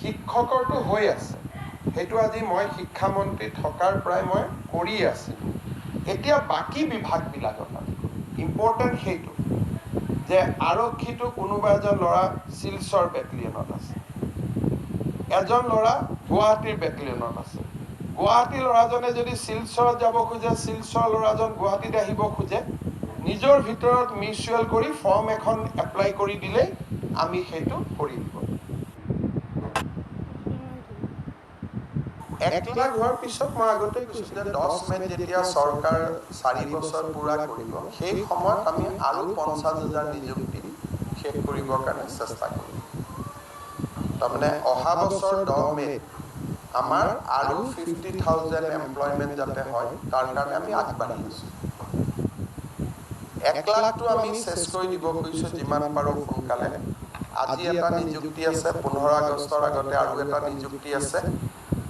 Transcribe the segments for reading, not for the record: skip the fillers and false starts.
শিক্ষকৰটো হৈ আছে সেইটো আজি মই শিক্ষামন্ত্ৰী থকাৰ প্ৰায় মই কৰি আছিলোঁ এতিয়া বাকী বিভাগবিলাকত ইম্পৰ্টেণ্ট সেইটো যে আৰক্ষীটো কোনোবা এজন ল'ৰা শিলচৰ বেটেলিয়নত আছে এজন ল'ৰা গুৱাহাটীৰ বেটেলিয়নত আছে গুৱাহাটী ল'ৰাজনে যদি শিলচৰত যাব খোজে শিলচৰ ল'ৰাজন গুৱাহাটীত আহিব খোজে নিজৰ ভিতৰত মিউচুৱেল কৰি ফৰ্ম এখন এপ্লাই কৰি দিলেই আমি সেইটো কৰি দিব 1 লাখ হোৱাৰ পিছত মই আগতে কৈছোঁ যে 10 মেত যেতিয়া চৰকাৰ 4 বছৰ পূৰা কৰিব সেই সময়ত আমি আৰু 50,000 নিযুক্তি শেষ কৰিবৰ কাৰণে চেষ্টা কৰিম তাৰমানে অহা বছৰ 10 মেত আমাৰ আৰু 50,000 এমপ্লয়মেণ্ট যাতে হয় তাৰ কাৰণে আমি আগবাঢ়ি আছোঁ 1 লাখটো আমি চেষ্টা কৰি দিব খুজিছোঁ যিমান পাৰোঁ সোনকালে আজি এটা নিযুক্তি আছে 15 আগষ্টৰ আগতে আৰু এটা নিযুক্তি আছে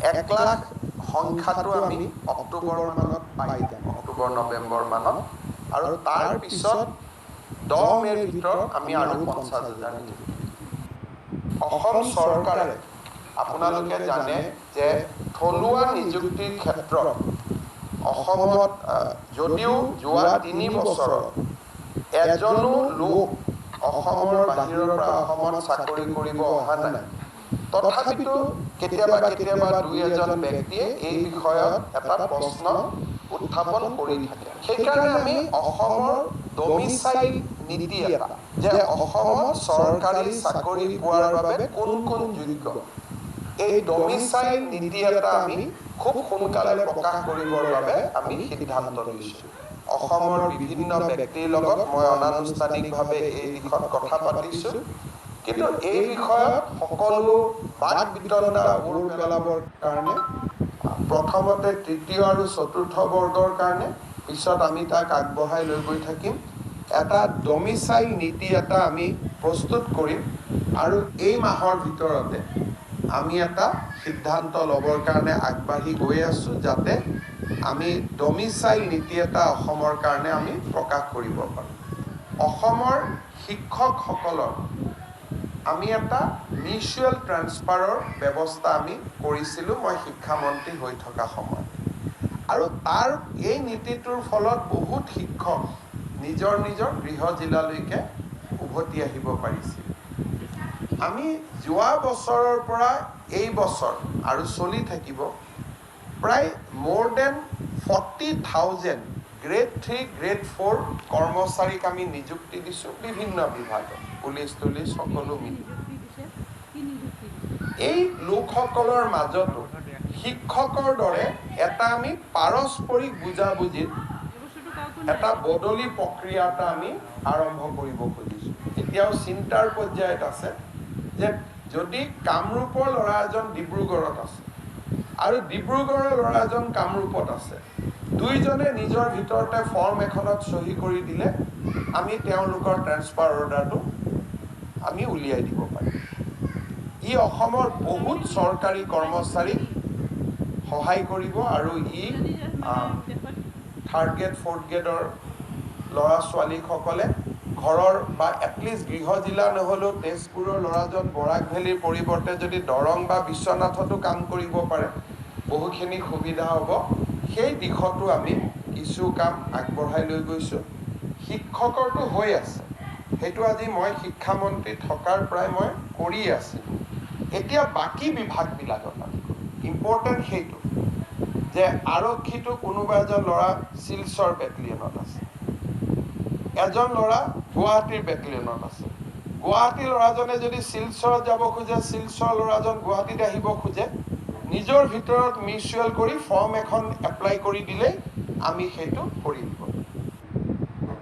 1 লাখ সংখ্যাটো আমি অক্টোবৰ মানত পাই যাম অক্টোবৰ নৱেম্বৰ মানত আৰু তাৰ পিছত 10 মেৰ ভিতৰত আমি আৰু 50,000 নিযুক্তি অসম চৰকাৰে আপোনালোকে জানে যে থলুৱা নিযুক্তিৰ ক্ষেত্ৰত অসমত যদিও যোৱা 3 বছৰত এজনো লোক অসমৰ বাহিৰৰ পৰা অসমত চাকৰি কৰিব অহা নাই তথাপিতো কেতিয়াবা দুই এজন ব্যক্তিয়ে এই বিষয়ত এটা প্ৰশ্ন উত্থাপন কৰি থাকে সেইকাৰণে আমি অসমৰ ডমিচাইল নীতি এটা যে অসমত চৰকাৰী চাকৰি পোৱাৰ বাবে কোন কোন যোগ্য এই ডমিচাইল নীতি এটা আমি খুব সোনকালে প্ৰকাশ কৰিবৰ বাবে আমি সিদ্ধান্ত লৈছোঁ অসমৰ বিভিন্ন ব্যক্তিৰ লগত মই অনানুষ্ঠানিকভাৱে এই দিশত কথা পাতিছোঁ কিন্তু এই বিষয়ত সকলো বাদ বিতণ্ডা ওৰ পেলাবৰ কাৰণে প্ৰথমতে তৃতীয় আৰু চতুৰ্থ বৰ্গৰ কাৰণে পিছত আমি তাক আগবঢ়াই লৈ গৈ থাকিম এটা ডমিচাইল নীতি এটা আমি প্ৰস্তুত কৰিম আৰু এই মাহৰ ভিতৰতে আমি এটা সিদ্ধান্ত ল'বৰ কাৰণে আগবাঢ়ি গৈ আছোঁ যাতে আমি ডমিচাইল নীতি এটা অসমৰ কাৰণে আমি প্ৰকাশ কৰিব পাৰোঁ অসমৰ শিক্ষকসকলৰ আমি এটা মিউচুৱেল ট্ৰান্সফাৰৰ ব্যৱস্থা আমি কৰিছিলোঁ মই শিক্ষামন্ত্ৰী হৈ থকা সময়ত আৰু তাৰ এই নীতিটোৰ ফলত বহুত শিক্ষক নিজৰ গৃহ জিলালৈকে উভতি আহিব পাৰিছিল আমি যোৱা বছৰৰ পৰা এই বছৰ আৰু চলি থাকিব প্ৰায় মোৰ দেন 40,000 গ্ৰেড 3 গ্ৰেড 4 কৰ্মচাৰীক আমি নিযুক্তি দিছোঁ বিভিন্ন বিভাগত পুলিচ সকলো মিলি এই লোকসকলৰ মাজতো শিক্ষকৰ দৰে এটা আমি পাৰস্পৰিক বুজাবুজিত এটা বদলি প্ৰক্ৰিয়া এটা আমি আৰম্ভ কৰিব খুজিছোঁ এতিয়াও চিন্তাৰ পৰ্যায়ত আছে যে যদি কামৰূপৰ ল'ৰা এজন ডিব্ৰুগড়ত আছে আৰু ডিব্ৰুগড়ৰ ল'ৰা এজন কামৰূপত আছে দুইজনে নিজৰ ভিতৰতে ফৰ্ম এখনত চহী কৰি দিলে আমি তেওঁলোকৰ ট্ৰান্সফাৰ অৰ্ডাৰটো আমি উলিয়াই দিব পাৰিম ই অসমৰ বহুত চৰকাৰী কৰ্মচাৰীক সহায় কৰিব আৰু ই 3rd গ্ৰেড 4th গ্ৰেডৰ ল'ৰা ছোৱালীসকলে ঘৰৰ বা এটলিষ্ট গৃহ জিলা নহ'লেও তেজপুৰৰ ল'ৰাজন বৰাক ভেলীৰ পৰিৱৰ্তে যদি দৰং বা বিশ্বনাথতো কাম কৰিব পাৰে বহুখিনি সুবিধা হ'ব সেই দিশতো আমি কিছু কাম আগবঢ়াই লৈ গৈছোঁ শিক্ষকৰটো হৈ আছে সেইটো আজি মই শিক্ষামন্ত্ৰী থকাৰ প্ৰায় মই কৰি আছিলোঁ এতিয়া বাকী বিভাগবিলাকত ইম্পৰ্টেণ্ট সেইটো যে আৰক্ষীটো কোনোবা এজন ল'ৰা শিলচৰ বেটেলিয়নত আছে এজন ল'ৰা গুৱাহাটীৰ বেটেলিয়নত আছে গুৱাহাটী ল'ৰাজনে যদি শিলচৰত যাব খোজে শিলচৰ ল'ৰাজন গুৱাহাটীত আহিব খোজে নিজৰ ভিতৰত মিউচুৱেল কৰি ফৰ্ম এখন এপ্লাই কৰি দিলেই আমি সেইটো কৰি দিব